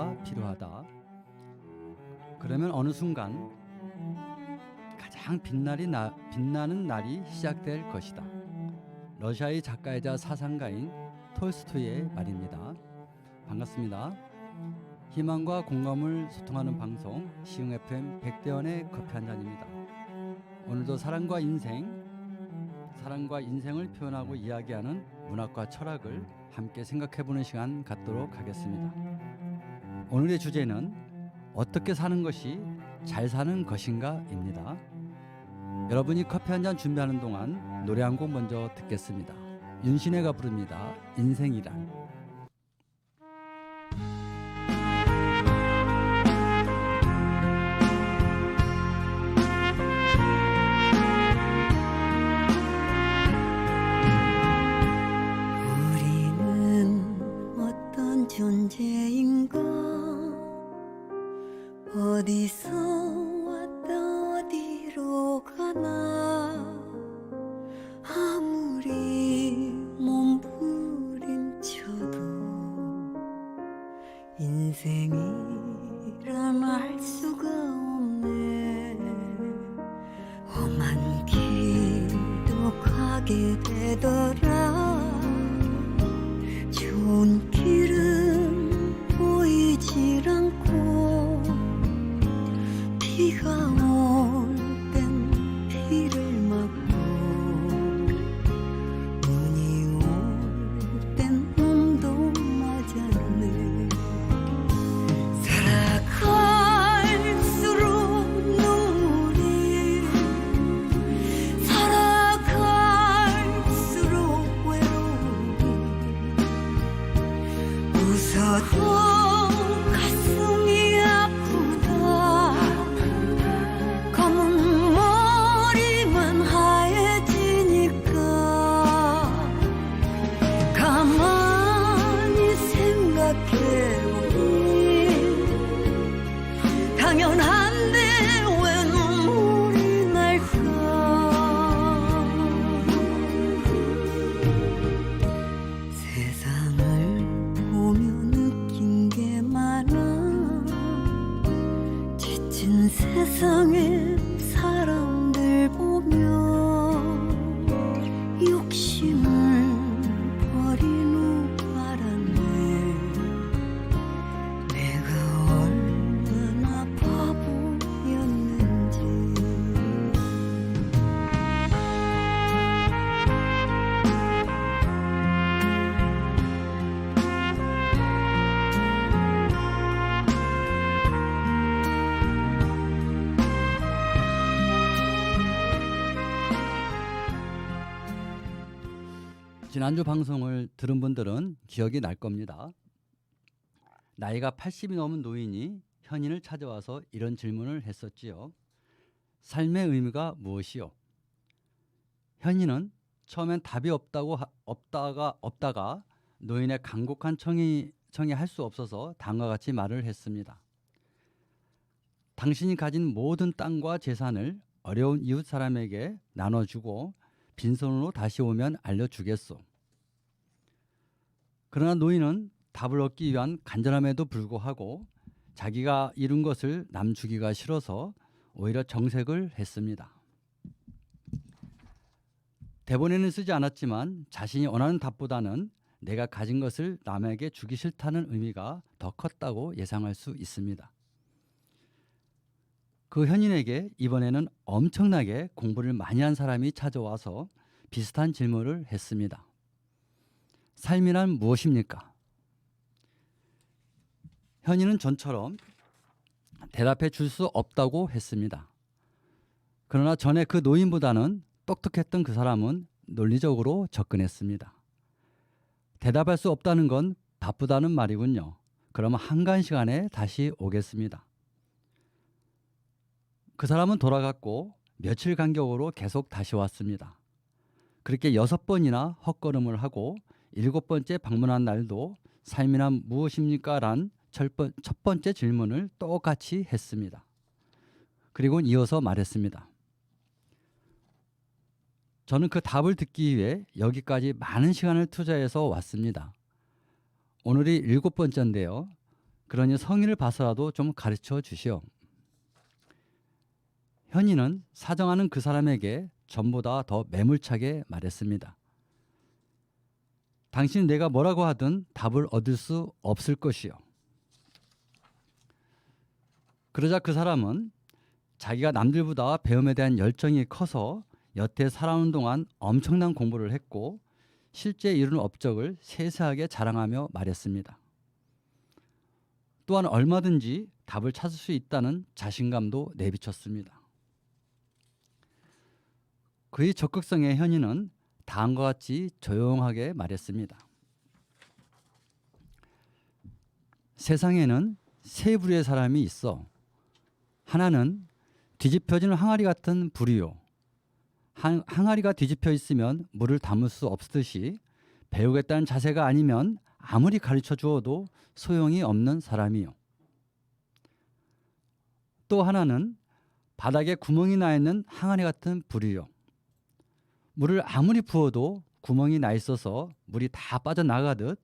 정도가 필요하다. 그러면 어느 순간 가장 빛나는 날이 시작될 것이다. 러시아의 작가이자 사상가인 톨스토이의 말입니다. 반갑습니다. 희망과 공감을 소통하는 방송 시흥 FM 백대원의 커피 한 잔입니다. 오늘도 사랑과 인생을 표현하고 이야기하는 문학과 철학을 함께 생각해보는 시간 갖도록 하겠습니다. 오늘의 주제는 어떻게 사는 것이 잘 사는 것인가입니다. 여러분이 커피 한 잔 준비하는 동안 노래 한 곡 먼저 듣겠습니다. 윤신혜가 부릅니다. 인생이란. 존재인가 어디서 왔다 어디로 가나 아무리 몸부림쳐도 인생이란 알 수가 없네. 험한 길도 가게 되더라. 좋은 길은 보이질 않고 비가 올 땐 비를 맞고 눈이 올 땐 눈도 맞았네. 살아갈수록 눈물이 살아갈수록 외로움이 웃어도 가슴이 아프다. 검은 머리만 하얘지니까 가만히 생각해보니 당연한데 왜 눈물이 날까. 세상을 보며 느낀 게 많아. 지친 세상에 사람들 보며 욕심을 버린 후 알았네. 내가 얼마나 바보였는지. 지난주 방송을 들은 분들은 기억이 날 겁니다. 나이가 80이 넘은 노인이 현인을 찾아와서 이런 질문을 했었지요. 삶의 의미가 무엇이요? 현인은 처음엔 답이 없다가 노인의 간곡한 청이 할 수 없어서 다음과 같이 말을 했습니다. 당신이 가진 모든 땅과 재산을 어려운 이웃 사람에게 나눠주고 빈손으로 다시 오면 알려주겠소. 그러나 노인은 답을 얻기 위한 간절함에도 불구하고 자기가 이룬 것을 남 주기가 싫어서 오히려 정색을 했습니다. 대본에는 쓰지 않았지만 자신이 원하는 답보다는 내가 가진 것을 남에게 주기 싫다는 의미가 더 컸다고 예상할 수 있습니다. 그 현인에게 이번에는 엄청나게 공부를 많이 한 사람이 찾아와서 비슷한 질문을 했습니다. 삶이란 무엇입니까? 현인은 전처럼 대답해 줄 수 없다고 했습니다. 그러나 전에 그 노인보다는 똑똑했던 그 사람은 논리적으로 접근했습니다. 대답할 수 없다는 건 바쁘다는 말이군요. 그러면 한간 시간에 다시 오겠습니다. 그 사람은 돌아갔고 며칠 간격으로 계속 다시 왔습니다. 그렇게 6번이나 헛걸음을 하고 7번째 방문한 날도 삶이란 무엇입니까? 란 첫 번째 질문을 똑같이 했습니다. 그리고 이어서 말했습니다. 저는 그 답을 듣기 위해 여기까지 많은 시간을 투자해서 왔습니다. 오늘이 7번째인데요. 그러니 성의를 봐서라도 좀 가르쳐 주시오. 현인은 사정하는 그 사람에게 전보다 더 매몰차게 말했습니다. 당신 내가 뭐라고 하든 답을 얻을 수 없을 것이요. 그러자 그 사람은 자기가 남들보다 배움에 대한 열정이 커서 여태 살아오는 동안 엄청난 공부를 했고 실제 이룬 업적을 세세하게 자랑하며 말했습니다. 또한 얼마든지 답을 찾을 수 있다는 자신감도 내비쳤습니다. 그의 적극성에 현인은 다음과 같이 조용하게 말했습니다. 세상에는 세 부류의 사람이 있어. 하나는 뒤집혀진 항아리 같은 부류요. 항아리가 뒤집혀 있으면 물을 담을 수 없듯이 배우겠다는 자세가 아니면 아무리 가르쳐 주어도 소용이 없는 사람이요. 또 하나는 바닥에 구멍이 나 있는 항아리 같은 부류요. 물을 아무리 부어도 구멍이 나 있어서 물이 다 빠져나가듯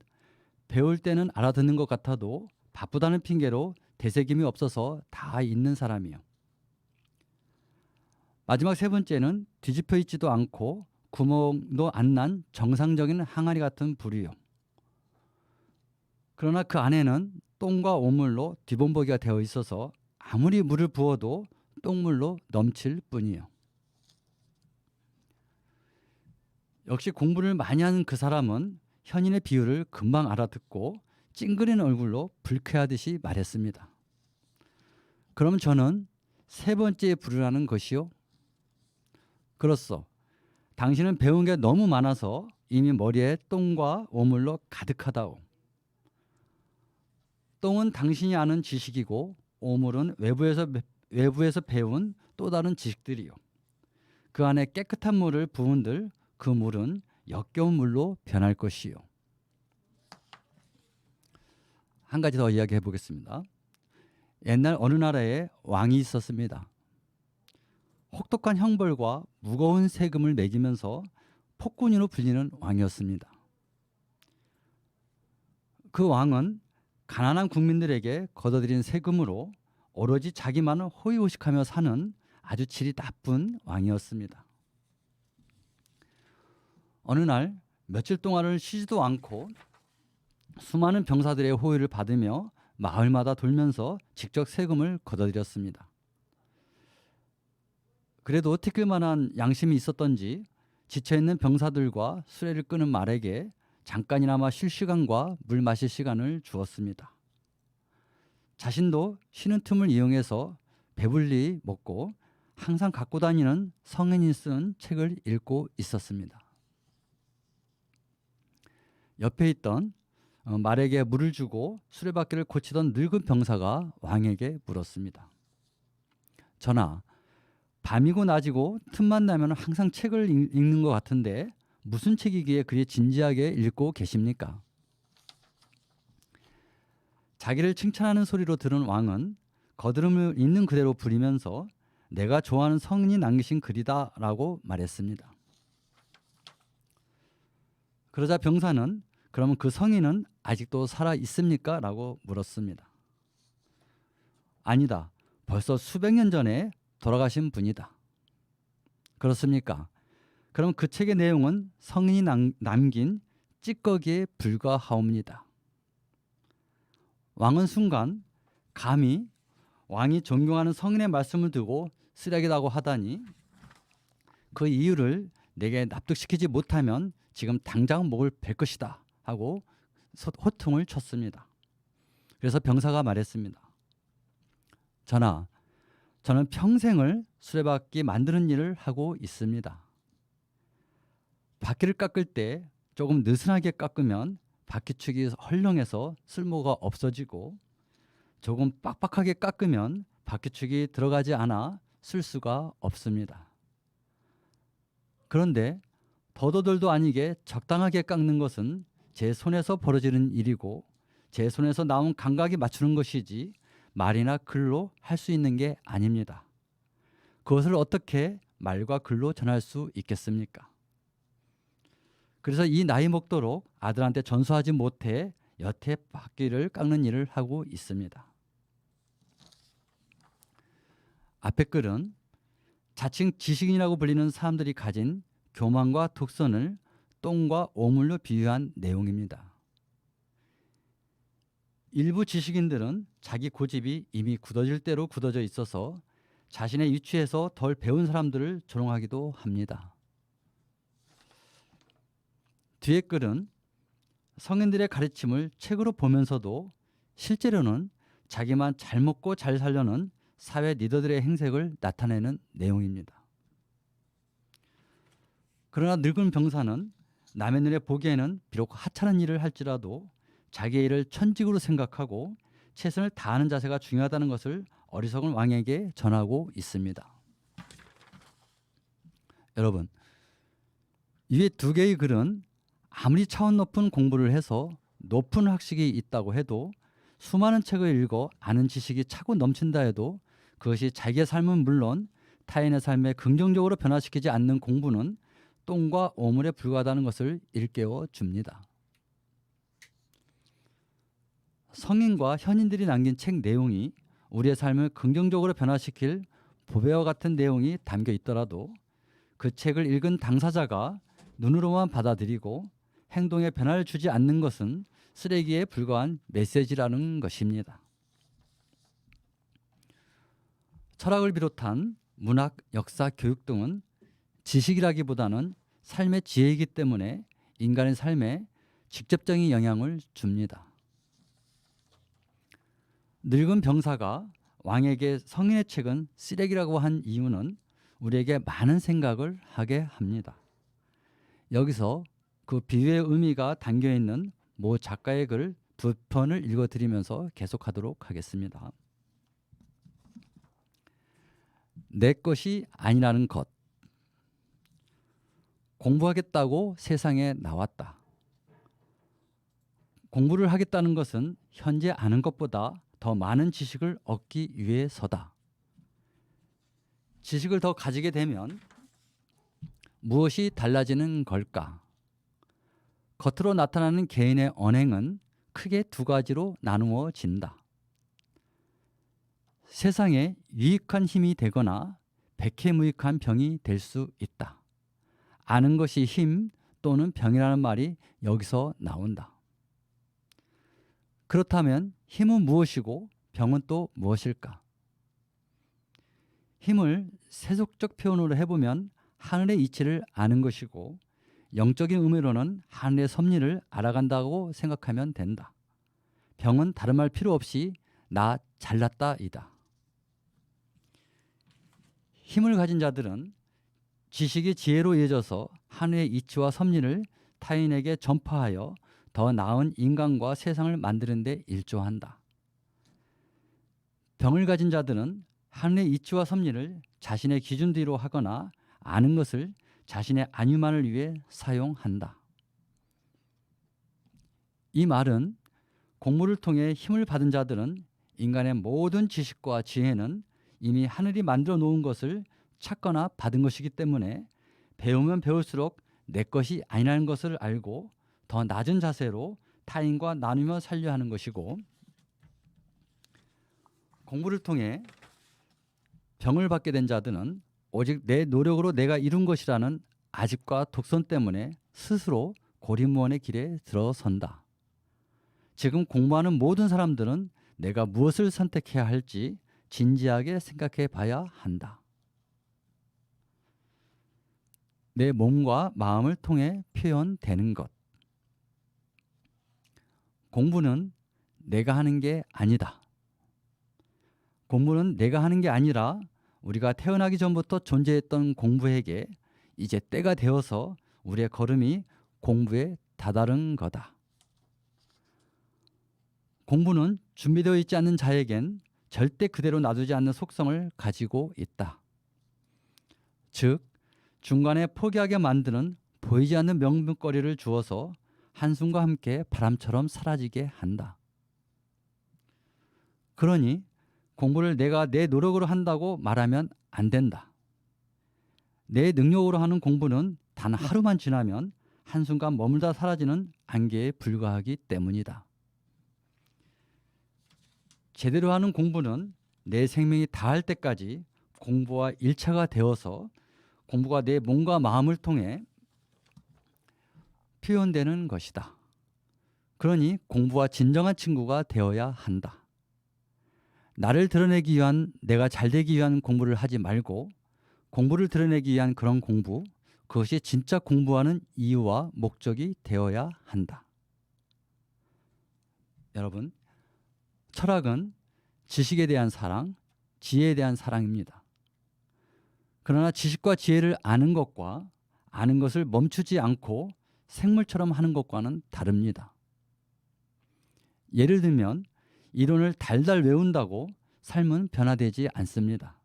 배울 때는 알아듣는 것 같아도 바쁘다는 핑계로 되새김이 없어서 다 잊는 사람이요. 마지막 세 번째는 뒤집혀 있지도 않고 구멍도 안 난 정상적인 항아리 같은 부류요. 그러나 그 안에는 똥과 오물로 뒤범벅이가 되어 있어서 아무리 물을 부어도 똥물로 넘칠 뿐이요. 역시 공부를 많이 하는 그 사람은 현인의 비유를 금방 알아듣고 찡그리는 얼굴로 불쾌하듯이 말했습니다. 그럼 저는 세 번째 부류라는 것이요? 그렇소. 당신은 배운 게 너무 많아서 이미 머리에 똥과 오물로 가득하다오. 똥은 당신이 아는 지식이고 오물은 외부에서 배운 또 다른 지식들이요. 그 안에 깨끗한 물을 부은들 그 물은 역겨운 물로 변할 것이요. 한 가지 더 이야기해 보겠습니다. 옛날 어느 나라에 왕이 있었습니다. 혹독한 형벌과 무거운 세금을 매기면서 폭군으로 불리는 왕이었습니다. 그 왕은 가난한 국민들에게 걷어들인 세금으로 오로지 자기만을 호의호식하며 사는 아주 질이 나쁜 왕이었습니다. 어느 날 며칠 동안을 쉬지도 않고 수많은 병사들의 호의를 받으며 마을마다 돌면서 직접 세금을 걷어들였습니다. 그래도 티끌만한 양심이 있었던지 지쳐있는 병사들과 수레를 끄는 말에게 잠깐이나마 쉴 시간과 물 마실 시간을 주었습니다. 자신도 쉬는 틈을 이용해서 배불리 먹고 항상 갖고 다니는 성인이 쓴 책을 읽고 있었습니다. 옆에 있던 말에게 물을 주고 수레바퀴를 고치던 늙은 병사가 왕에게 물었습니다. 전하, 밤이고 낮이고 틈만 나면 항상 책을 읽는 것 같은데 무슨 책이기에 그리 진지하게 읽고 계십니까? 자기를 칭찬하는 소리로 들은 왕은 거드름을 있는 그대로 부리면서 내가 좋아하는 성인이 남기신 글이다라고 말했습니다. 그러자 병사는 그러면 그 성인은 아직도 살아 있습니까? 라고 물었습니다. 아니다. 벌써 수백 년 전에 돌아가신 분이다. 그렇습니까? 그럼 그 책의 내용은 성인이 남긴 찌꺼기에 불과하옵니다. 왕은 순간 감히 왕이 존경하는 성인의 말씀을 두고 쓰레기라고 하다니 그 이유를 내게 납득시키지 못하면 지금 당장 목을 벨 것이다 하고 호통을 쳤습니다. 그래서 병사가 말했습니다. 전하, 저는 평생을 수레바퀴 만드는 일을 하고 있습니다. 바퀴를 깎을 때 조금 느슨하게 깎으면 바퀴축이 헐렁해서 쓸모가 없어지고 조금 빡빡하게 깎으면 바퀴축이 들어가지 않아 쓸 수가 없습니다. 그런데 더더덜도 아니게 적당하게 깎는 것은 제 손에서 벌어지는 일이고 제 손에서 나온 감각이 맞추는 것이지 말이나 글로 할 수 있는 게 아닙니다. 그것을 어떻게 말과 글로 전할 수 있겠습니까? 그래서 이 나이 먹도록 아들한테 전수하지 못해 여태 바퀴를 깎는 일을 하고 있습니다. 앞의 글은 자칭 지식인이라고 불리는 사람들이 가진 교만과 독선을 똥과 오물로 비유한 내용입니다. 일부 지식인들은 자기 고집이 이미 굳어질 대로 굳어져 있어서 자신의 위치에서 덜 배운 사람들을 조롱하기도 합니다. 뒤의 글은 성인들의 가르침을 책으로 보면서도 실제로는 자기만 잘 먹고 잘 살려는 사회 리더들의 행색을 나타내는 내용입니다. 그러나 늙은 병사는 남의 눈에 보기에는 비록 하찮은 일을 할지라도 자기의 일을 천직으로 생각하고 최선을 다하는 자세가 중요하다는 것을 어리석은 왕에게 전하고 있습니다. 여러분, 이 두 개의 글은 아무리 차원 높은 공부를 해서 높은 학식이 있다고 해도 수많은 책을 읽어 아는 지식이 차고 넘친다 해도 그것이 자기의 삶은 물론 타인의 삶에 긍정적으로 변화시키지 않는 공부는 똥과 오물에 불과하다는 것을 일깨워 줍니다. 성인과 현인들이 남긴 책 내용이 우리의 삶을 긍정적으로 변화시킬 보배와 같은 내용이 담겨 있더라도 그 책을 읽은 당사자가 눈으로만 받아들이고 행동에 변화를 주지 않는 것은 쓰레기에 불과한 메시지라는 것입니다. 철학을 비롯한 문학, 역사, 교육 등은 지식이라기보다는 삶의 지혜이기 때문에 인간의 삶에 직접적인 영향을 줍니다. 늙은 병사가 왕에게 성인의 책은 쓰레기라고 한 이유는 우리에게 많은 생각을 하게 합니다. 여기서 그 비유의 의미가 담겨있는 모 작가의 글 두 편을 읽어드리면서 계속하도록 하겠습니다. 내 것이 아니라는 것. 공부하겠다고 세상에 나왔다. 공부를 하겠다는 것은 현재 아는 것보다 더 많은 지식을 얻기 위해서다. 지식을 더 가지게 되면 무엇이 달라지는 걸까? 겉으로 나타나는 개인의 언행은 크게 두 가지로 나누어진다. 세상에 유익한 힘이 되거나 백해무익한 병이 될 수 있다. 아는 것이 힘 또는 병이라는 말이 여기서 나온다. 그렇다면 힘은 무엇이고 병은 또 무엇일까? 힘을 세속적 표현으로 해보면 하늘의 이치를 아는 것이고 영적인 의미로는 하늘의 섭리를 알아간다고 생각하면 된다. 병은 다른 말 필요 없이 나 잘났다이다. 힘을 가진 자들은 지식이 지혜로 이어져서 하늘의 이치와 섭리를 타인에게 전파하여 더 나은 인간과 세상을 만드는 데 일조한다. 병을 가진 자들은 하늘의 이치와 섭리를 자신의 기준대로 하거나 아는 것을 자신의 안위만을 위해 사용한다. 이 말은 공부를 통해 힘을 받은 자들은 인간의 모든 지식과 지혜는 이미 하늘이 만들어 놓은 것을 찾거나 받은 것이기 때문에 배우면 배울수록 내 것이 아니라는 것을 알고 더 낮은 자세로 타인과 나누며 살려 하는 것이고, 공부를 통해 병을 받게 된 자들은 오직 내 노력으로 내가 이룬 것이라는 아집과 독선 때문에 스스로 고립무원의 길에 들어선다. 지금 공부하는 모든 사람들은 내가 무엇을 선택해야 할지 진지하게 생각해 봐야 한다. 내 몸과 마음을 통해 표현되는 것. 공부는 내가 하는 게 아니다. 공부는 내가 하는 게 아니라 우리가 태어나기 전부터 존재했던 공부에게 이제 때가 되어서 우리의 걸음이 공부에 다다른 거다. 공부는 준비되어 있지 않는 자에겐 절대 그대로 놔두지 않는 속성을 가지고 있다. 즉, 중간에 포기하게 만드는 보이지 않는 명분거리를 주어서 한숨과 함께 바람처럼 사라지게 한다. 그러니 공부를 내가 내 노력으로 한다고 말하면 안 된다. 내 능력으로 하는 공부는 단 하루만 지나면 한순간 머물다 사라지는 안개에 불과하기 때문이다. 제대로 하는 공부는 내 생명이 다할 때까지 공부와 일체가 되어서 공부가 내 몸과 마음을 통해 표현되는 것이다. 그러니 공부와 진정한 친구가 되어야 한다. 나를 드러내기 위한, 내가 잘되기 위한 공부를 하지 말고 공부를 드러내기 위한 그런 공부, 그것이 진짜 공부하는 이유와 목적이 되어야 한다. 여러분, 철학은 지식에 대한 사랑, 지혜에 대한 사랑입니다. 그러나 지식과 지혜를 아는 것과 아는 것을 멈추지 않고 생물처럼 하는 것과는 다릅니다. 예를 들면 이론을 달달 외운다고 삶은 변화되지 않습니다.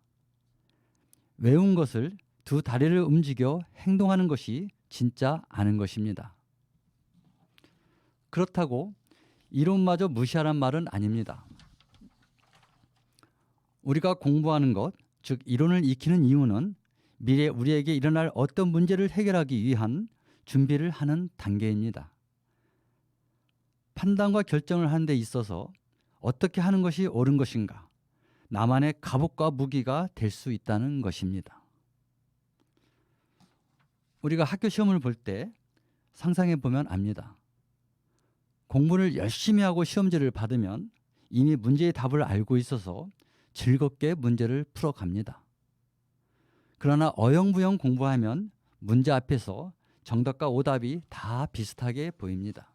외운 것을 두 다리를 움직여 행동하는 것이 진짜 아는 것입니다. 그렇다고 이론마저 무시하란 말은 아닙니다. 우리가 공부하는 것, 즉 이론을 익히는 이유는 미래 우리에게 일어날 어떤 문제를 해결하기 위한 준비를 하는 단계입니다. 판단과 결정을 하는 데 있어서 어떻게 하는 것이 옳은 것인가, 나만의 갑옷과 무기가 될 수 있다는 것입니다. 우리가 학교 시험을 볼 때 상상해 보면 압니다. 공부를 열심히 하고 시험지를 받으면 이미 문제의 답을 알고 있어서 즐겁게 문제를 풀어갑니다. 그러나 어영부영 공부하면 문제 앞에서 정답과 오답이 다 비슷하게 보입니다.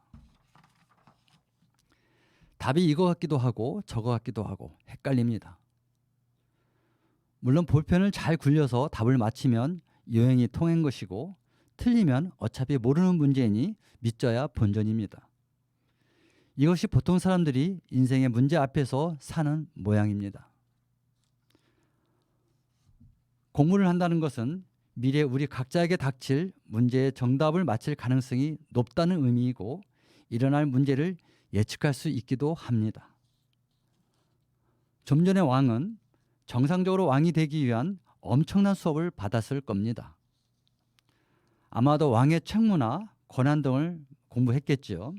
답이 이거 같기도 하고 저거 같기도 하고 헷갈립니다. 물론 볼펜을 잘 굴려서 답을 맞히면 요행이 통한 것이고 틀리면 어차피 모르는 문제이니 믿져야 본전입니다. 이것이 보통 사람들이 인생의 문제 앞에서 사는 모양입니다. 공부를 한다는 것은 미래 우리 각자에게 닥칠 문제의 정답을 맞힐 가능성이 높다는 의미이고 일어날 문제를 예측할 수 있기도 합니다. 좀 전에 왕은 정상적으로 왕이 되기 위한 엄청난 수업을 받았을 겁니다. 아마도 왕의 책무나 권한 등을 공부했겠지요.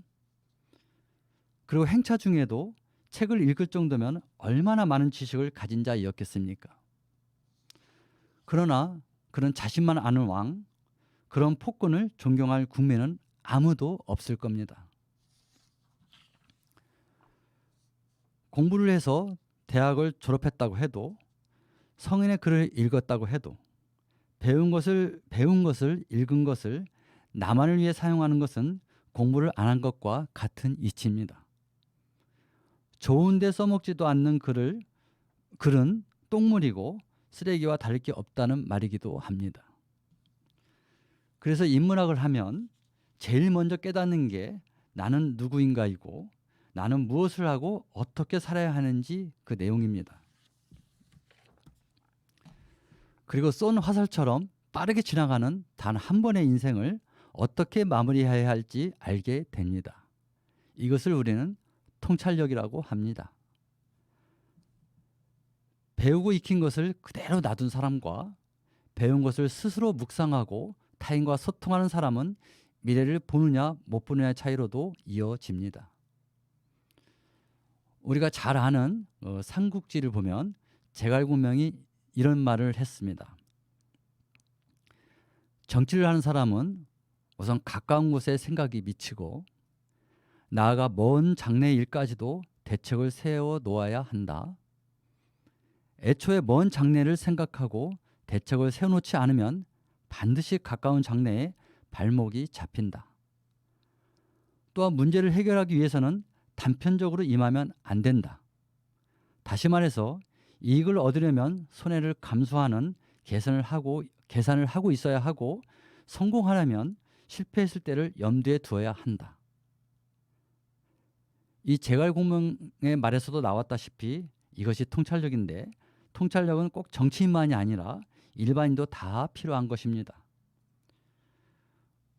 그리고 행차 중에도 책을 읽을 정도면 얼마나 많은 지식을 가진 자이었겠습니까? 그러나 그런 자신만 아는 왕, 그런 폭군을 존경할 국민은 아무도 없을 겁니다. 공부를 해서 대학을 졸업했다고 해도, 성인의 글을 읽었다고 해도, 배운 것을 읽은 것을 나만을 위해 사용하는 것은 공부를 안 한 것과 같은 이치입니다. 좋은데 써먹지도 않는 글은 똥물이고 쓰레기와 다를 게 없다는 말이기도 합니다. 그래서 인문학을 하면 제일 먼저 깨닫는 게 나는 누구인가이고 나는 무엇을 하고 어떻게 살아야 하는지 그 내용입니다. 그리고 쏜 화살처럼 빠르게 지나가는 단 한 번의 인생을 어떻게 마무리해야 할지 알게 됩니다. 이것을 우리는 통찰력이라고 합니다. 배우고 익힌 것을 그대로 놔둔 사람과 배운 것을 스스로 묵상하고 타인과 소통하는 사람은 미래를 보느냐 못 보느냐의 차이로도 이어집니다. 우리가 잘 아는 삼국지를 보면 제갈공명이 이런 말을 했습니다. 정치를 하는 사람은 우선 가까운 곳에 생각이 미치고 나아가 먼 장래의 일까지도 대책을 세워 놓아야 한다. 애초에 먼 장래를 생각하고 대책을 세워놓지 않으면 반드시 가까운 장래에 발목이 잡힌다. 또한 문제를 해결하기 위해서는 단편적으로 임하면 안 된다. 다시 말해서 이익을 얻으려면 손해를 감수하는 계산을 하고 있어야 하고 성공하려면 실패했을 때를 염두에 두어야 한다. 이 제갈공명의 말에서도 나왔다시피 이것이 통찰력인데 통찰력은 꼭 정치인만이 아니라 일반인도 다 필요한 것입니다.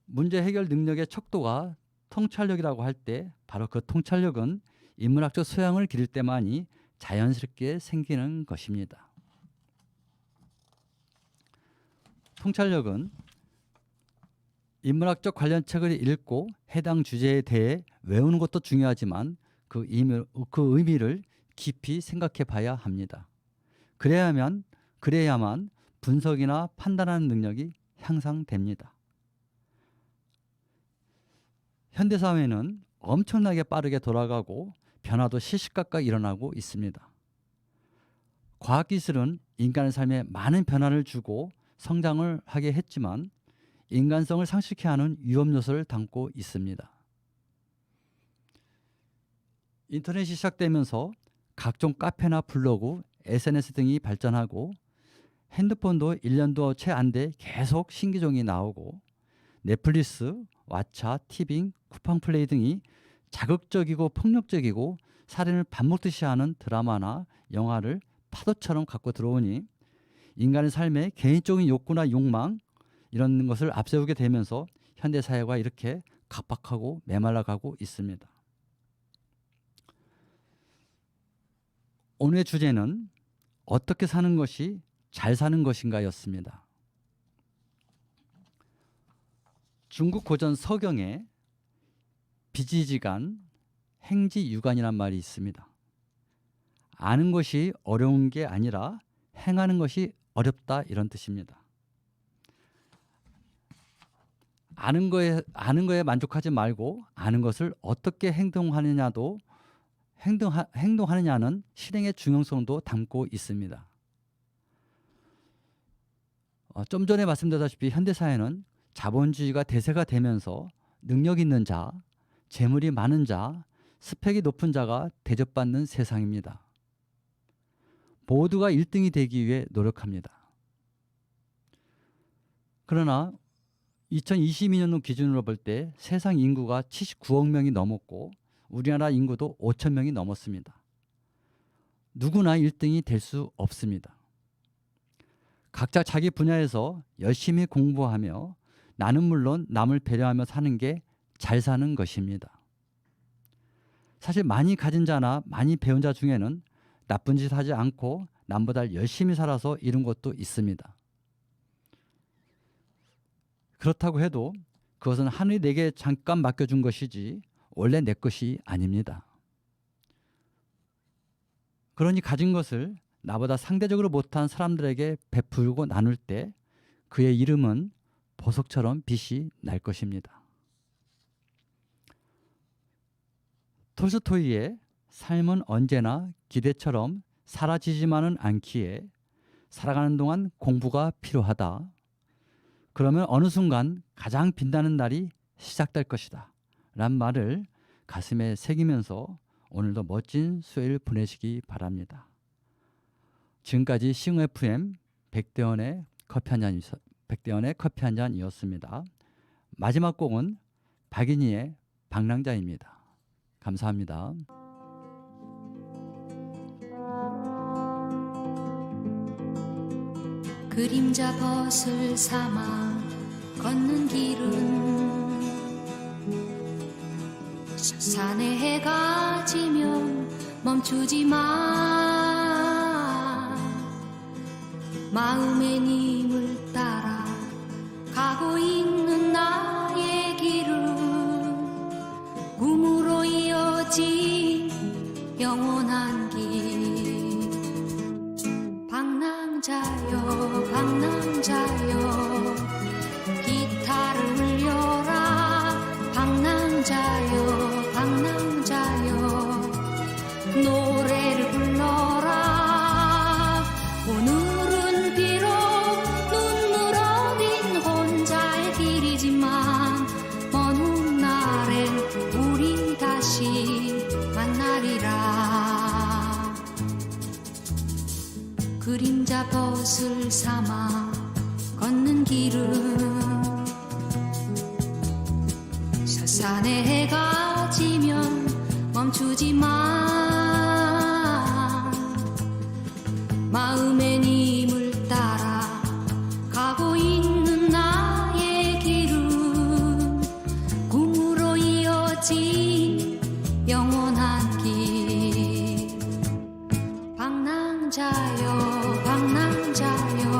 문제 해결 능력의 척도가 통찰력이라고 할 때 바로 그 통찰력은 인문학적 소양을 기를 때만이 자연스럽게 생기는 것입니다. 통찰력은 인문학적 관련 책을 읽고 해당 주제에 대해 외우는 것도 중요하지만 그 의미를 깊이 생각해 봐야 합니다. 그래야만 분석이나 판단하는 능력이 향상됩니다. 현대사회는 엄청나게 빠르게 돌아가고 변화도 시시각각 일어나고 있습니다. 과학기술은 인간의 삶에 많은 변화를 주고 성장을 하게 했지만 인간성을 상실케 하는 위험 요소를 담고 있습니다. 인터넷이 시작되면서 각종 카페나 블로그, SNS 등이 발전하고 핸드폰도 1년도 채 안 돼 계속 신기종이 나오고 넷플릭스, 왓챠, 티빙, 쿠팡플레이 등이 자극적이고 폭력적이고 살인을 밥 먹듯이 하는 드라마나 영화를 파도처럼 갖고 들어오니 인간의 삶에 개인적인 욕구나 욕망 이런 것을 앞세우게 되면서 현대사회가 이렇게 각박하고 메말라가고 있습니다. 오늘의 주제는 어떻게 사는 것이 잘 사는 것인가 였습니다. 중국 고전 서경에 비지지간, 행지유간이란 말이 있습니다. 아는 것이 어려운 게 아니라 행하는 것이 어렵다 이런 뜻입니다. 아는 거에 만족하지 말고 아는 것을 어떻게 행동하느냐는 실행의 중요성도 담고 있습니다. 좀 전에 말씀드렸다시피 현대사회는 자본주의가 대세가 되면서 능력 있는 자, 재물이 많은 자, 스펙이 높은 자가 대접받는 세상입니다. 모두가 1등이 되기 위해 노력합니다. 그러나 2022년도 기준으로 볼 때 세상 인구가 79억 명이 넘었고 우리나라 인구도 5천 명이 넘었습니다. 누구나 1등이 될 수 없습니다. 각자 자기 분야에서 열심히 공부하며 나는 물론 남을 배려하며 사는 게 잘 사는 것입니다. 사실 많이 가진 자나 많이 배운 자 중에는 나쁜 짓 하지 않고 남보다 열심히 살아서 이룬 것도 있습니다. 그렇다고 해도 그것은 하늘이 내게 잠깐 맡겨준 것이지 원래 내 것이 아닙니다. 그러니 가진 것을 나보다 상대적으로 못한 사람들에게 베풀고 나눌 때 그의 이름은 보석처럼 빛이 날 것입니다. 톨스토이의 삶은 언제나 기대처럼 사라지지만은 않기에 살아가는 동안 공부가 필요하다. 그러면 어느 순간 가장 빛나는 날이 시작될 것이다. 란 말을 가슴에 새기면서 오늘도 멋진 수요일 보내시기 바랍니다. 지금까지 시흥FM 백대원의 커피 한 잔이었습니다. 마지막 곡은 박인희의 방랑자입니다. 감사합니다. 그림자 벗을 삼아 걷는 길은 산에 해가 지면 멈추지 마. 마음의 님을 따라 가고 있는 나의 길은 꿈으로 이어진 영원한 길. 방랑자여 방랑자여 기타를 울려라. 방랑자여 방랑자여 노래를 불러라. 오늘은 비록 눈물 어린 혼자의 길이지만 먼 훗날엔 우리 다시 만나리라. 그림자 벗을 삼아 걷는 길은 설산의 해가 지면 멈추지 마. 마음의 님을 따라 가고 있는 나의 길은 꿈으로 이어진 영원한 길. 방랑자여 방랑자여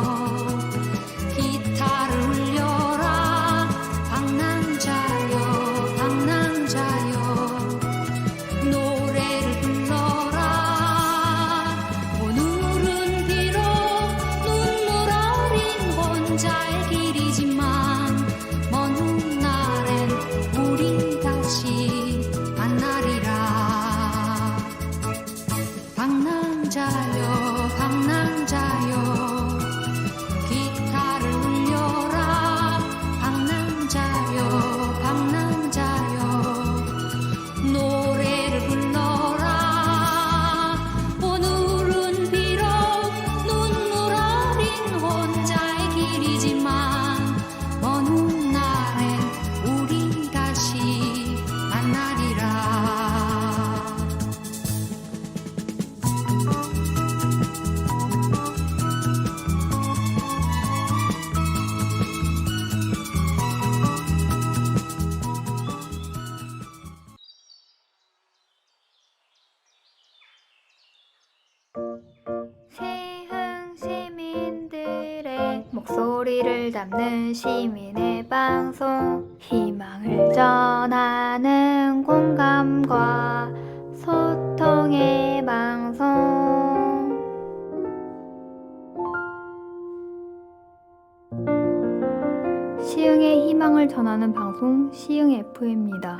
기타를 울려라. 방랑자여 방랑자여 노래를 소리를 담는 시민의 방송, 희망을 전하는 공감과 소통의 방송. 시흥의 희망을 전하는 방송 시흥 FM입니다.